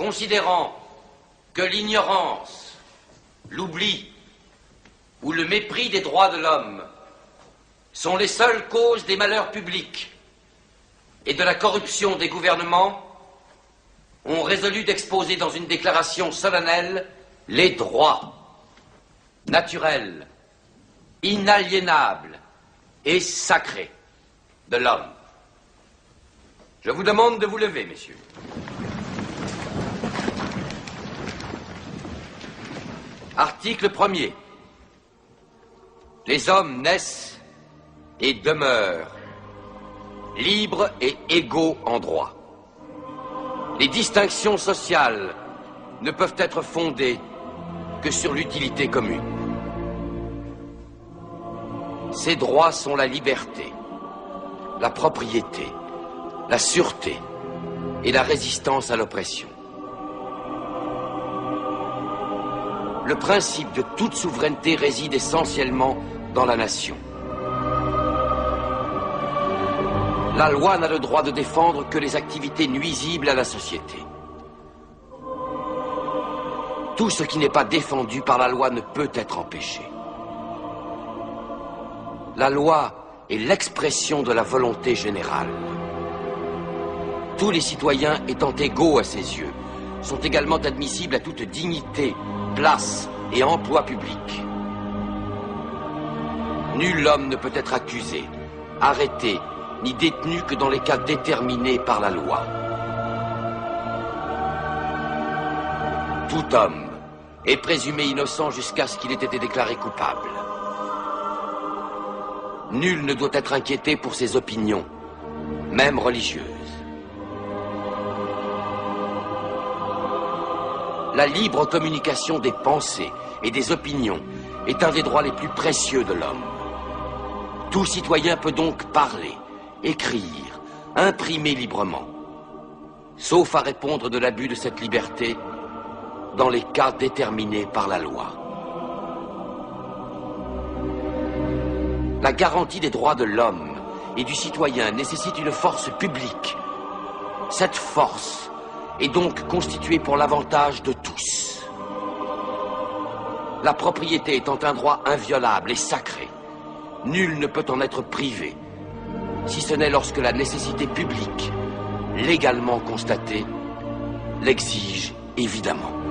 considérant que l'ignorance, l'oubli ou le mépris des droits de l'homme sont les seules causes des malheurs publics et de la corruption des gouvernements, ont résolu d'exposer dans une déclaration solennelle les droits naturels, inaliénables et sacrés de l'homme. Je vous demande de vous lever, messieurs. Article 1er. Les hommes naissent et demeurent libres et égaux en droit. Les distinctions sociales ne peuvent être fondées que sur l'utilité commune. Ces droits sont la liberté, la propriété, la sûreté et la résistance à l'oppression. Le principe de toute souveraineté réside essentiellement dans la nation. La loi n'a le droit de défendre que les activités nuisibles à la société. Tout ce qui n'est pas défendu par la loi ne peut être empêché. La loi est l'expression de la volonté générale. Tous les citoyens étant égaux à ses yeux, sont également admissibles à toute dignité, place et emploi public. Nul homme ne peut être accusé, arrêté, ni détenu que dans les cas déterminés par la loi. Tout homme est présumé innocent jusqu'à ce qu'il ait été déclaré coupable. Nul ne doit être inquiété pour ses opinions, même religieuses. La libre communication des pensées et des opinions est un des droits les plus précieux de l'homme. Tout citoyen peut donc parler, écrire, imprimer librement, sauf à répondre de l'abus de cette liberté dans les cas déterminés par la loi. La garantie des droits de l'homme et du citoyen nécessite une force publique. Cette force est donc constituée pour l'avantage de tous. La propriété étant un droit inviolable et sacré, nul ne peut en être privé, si ce n'est lorsque la nécessité publique, légalement constatée, l'exige évidemment.